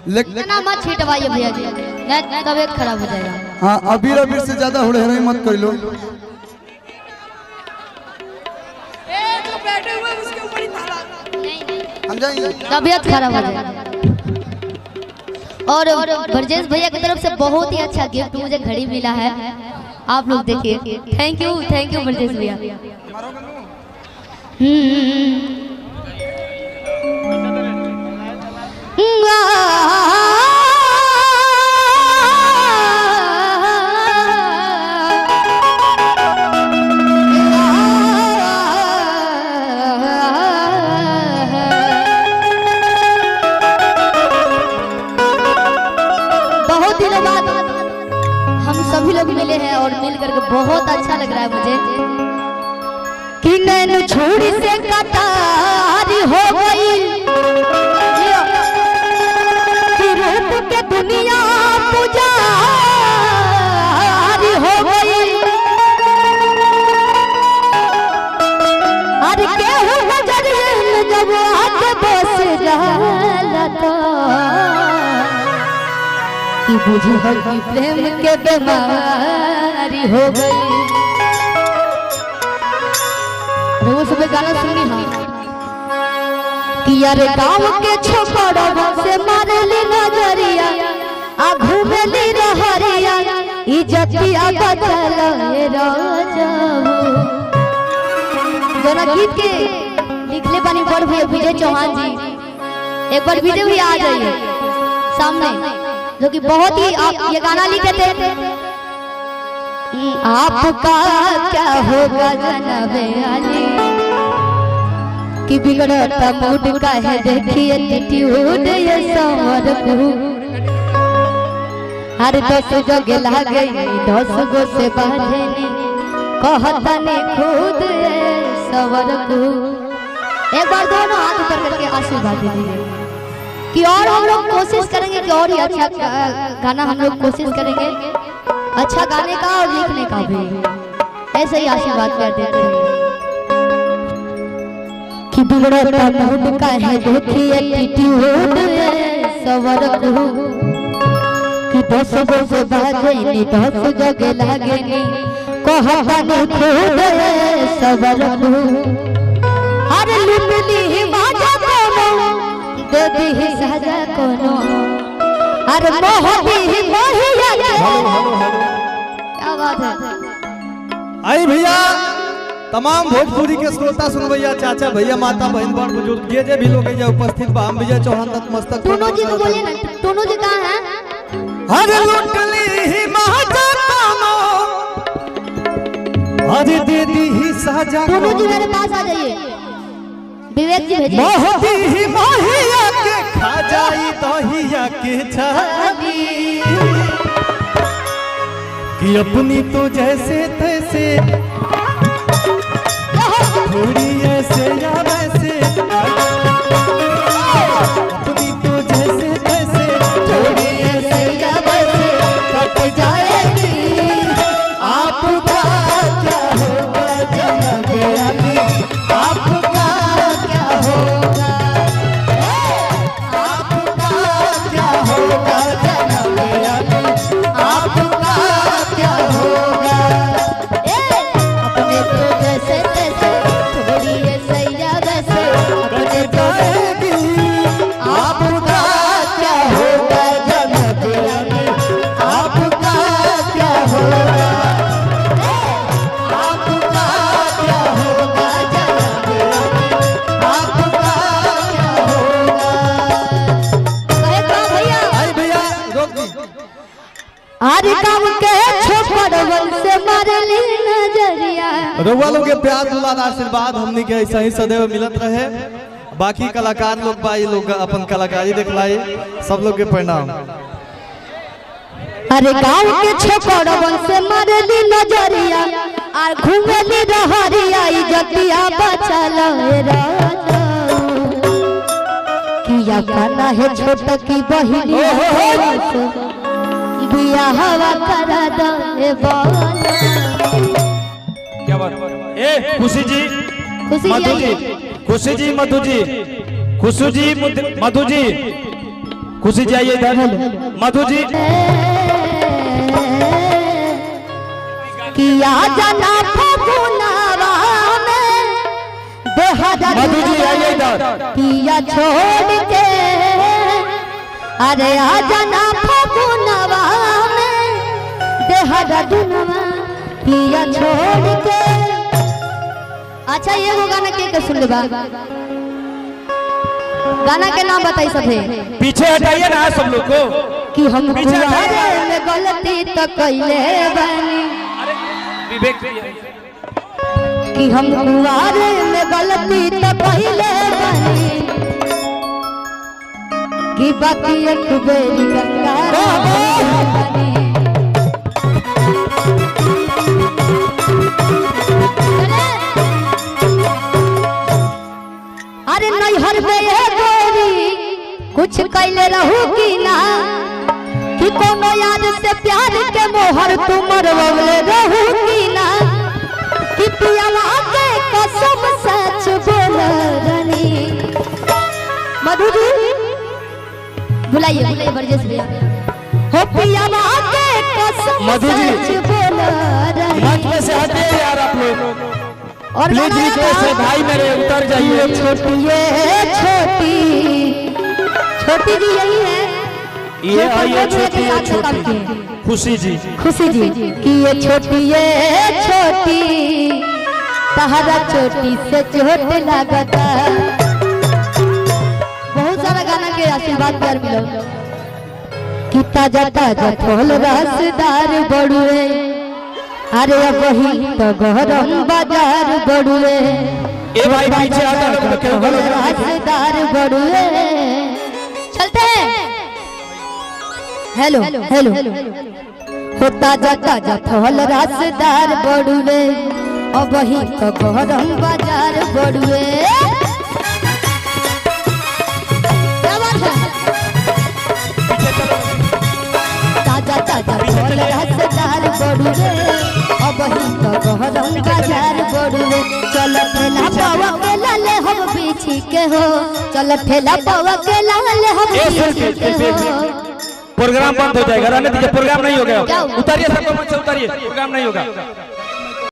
लेकिन मत छिटवाइए भैया जी, तबीयत खराब हो जाएगा। हाँ अबीर अबीर से ज्यादा हुड़ेहराई मत कर लो। हम जाएंगे, तबीयत खराब हो जाएगा। और ब्रजेश भैया की तरफ से बहुत ही अच्छा गिफ्ट मुझे घड़ी मिला है, आप लोग देखिए। थैंक यू ब्रजेश भैया। बहुत दिनों बाद हम सभी लोग मिले हैं और मिल करके बहुत अच्छा लग रहा है मुझे कि नैन छोड़ी से कतारी हो गई कि रूप के दुनिया पुजारी हो गई। अरे केहू नजरिए जब आके बस जाला तो कि बुझी हो कि प्रेम के बीमारी हो गई। वो सब गाना सुनी हाँ कि यार गाँव के छोकरों से मारली नजरिया आ घूमेली रहरिया इज्जतिया बदले राजाऊ। जोना गीत के लिखले बनी बड़ भैया विजय चौहान जी, एक बार वीडियो भी आ जाइए सामने, जो कि बहुत ही आप ये गाना लिखे थे। आपका क्या होगा जनाबे अली कि बिगड़ता मूड का है देखिए एटीट्यूड ये समर को। हर 10 जगह लागे 10 गो से बाधे कहता ने खुद सवर को। एक बार दोनों हाथ ऊपर करके आशीर्वाद दीजिए कि और हम लोग कोशिश करेंगे कि और ही अच्छा गाना हम लोग कोशिश करेंगे, अच्छा गाने का और लिखने का भी। ऐसे ही आशीर्वाद कर देते हैं कि बिगड़ता मूड का है देखिए एटीट्यूड सवर को कि 10 गो से बाजे नी 10 जगह लागे नी कहता ने खुद सवर को। हर लुटली बाजा कोनो दे दी सजा कोनो अरे मोहती मोहिया। क्या बात है। आई भैया तमाम भोजपुरी के श्रोता सुन भैया, चाचा भैया, माता बहन बड़ बुजुर्ग ये भी लोग उपस्थित बा। हम विजय चौहान नतमस्तक। टोनू जी को बोलिए ना, टोनू जी कहाँ हैं? अरे लुटली महाजा कोनो अरे दे दी सजा। टोनू जी मेरे पास आ जाइए, विवेक जी भेजिए। मोहती मोहिया के खा जाई दहिया के छाली कि अपनी तो जैसे तैसे थोड़ी ऐसे या वैसे, अपनी तो जैसे तैसे थोड़ी ऐसे या वैसे कट जाएगी। आपका क्या होगा जनाबे अली, आपका क्या होगा, आपका क्या होगा जनाबे अली, आपका क्या होगा। अपने तो जैसे तैसे थोड़ी ऐसे या वैसे, अपने तो आपका क्या होगा जनाबे अली, आपका क्या होगा, आपका क्या होगा जनाबे अली, आपका क्या होगा। कहे का भैया? आई भैया रोक दी। हर काम के छोकरवन से मारली नजरिया। रउआ लोग के प्यार दुलार आशीर्वाद हमनी के ऐसा ही सदैव मिलत रहे। बाकी कलाकार लोग बा लोग अपन कलाकारी दिखलाई, सब लोग के प्रणाम। अरे गाँव के छोकरवन से मारली नजरिया और घूमेली रहरिया इज्जतिया बचल किया खाना है छोटा की बहिनी बिया हवा करा दे बाला। क्या बात ए खुशी जी, खुशी मधु जी, खुशी जी, मधु जी, खुशी जी, मधु जी, खुशी जी आइए इधर। मधु जी किया जना फगुनावा में देहरा मधु जी आइए इधर। पिया छोड़ के अरे आ जना फगुनावा में देहरा दुनवा पिया छोड़ के। अच्छा ये वो गाना के सुन लेबा, गाना के नाम बताई सभे। पीछे हटाइए ना सब लोग को कि हम पीछे कुआरे में गलती तो कैले बानी, विवेक कि हम कुआरे में गलती तो कैले बानी, कि बाकी एक बेरी गंगा बानी। अरे नैहर में ये गोरी कुछ कैले रहू की ना, कि कोनो याद से प्यार के मोहर तुमर बवले रहू की ना, कि पियावा के कसम सच बोल रनी। मधु जी बुलाइए बुलाइए बरजेश भैया। हो पियावा के कसम मधु जी। सच बोल रनी। मंच में से हटिए यार आप लोग और प्लीज रिक्वेस्ट है भाई मेरे उतर जाइए। छोटी छोटी जी यही है ये आइए छोटी छोटी खुशी जी। खुशी जी कि ये छोटी तहरा चोटी से चोट लगता। बहुत सारा गाना के आशीर्वाद प्यार मिलो कि ताजा ताजा फल रसदार बड़ुए, अरे वही तो गरम बाजार बड़ुए। ए भाई पीछे हटा लो क्यों गलत रसदार बड़ुए। चलते हैं। हेलो हेलो हो ताजा ताजा फल रसदार बड़ुए, और वही तो गरम बाजार बड़ुए। क्या बात है? ताजा ताजा फल रसदार बड़ुए, अब ही तो गहरम बाजार बड़ुए। चल ठेला पावा के लाले हम बीछी के हो, चल ठेला पावा के लाले हम बीछी के हो। प्रोग्राम बंद हो जाएगा, रहने दीजिए, प्रोग्राम नहीं होगा। उतारिए सबको मंच से उतारिए, प्रोग्राम नहीं होगा।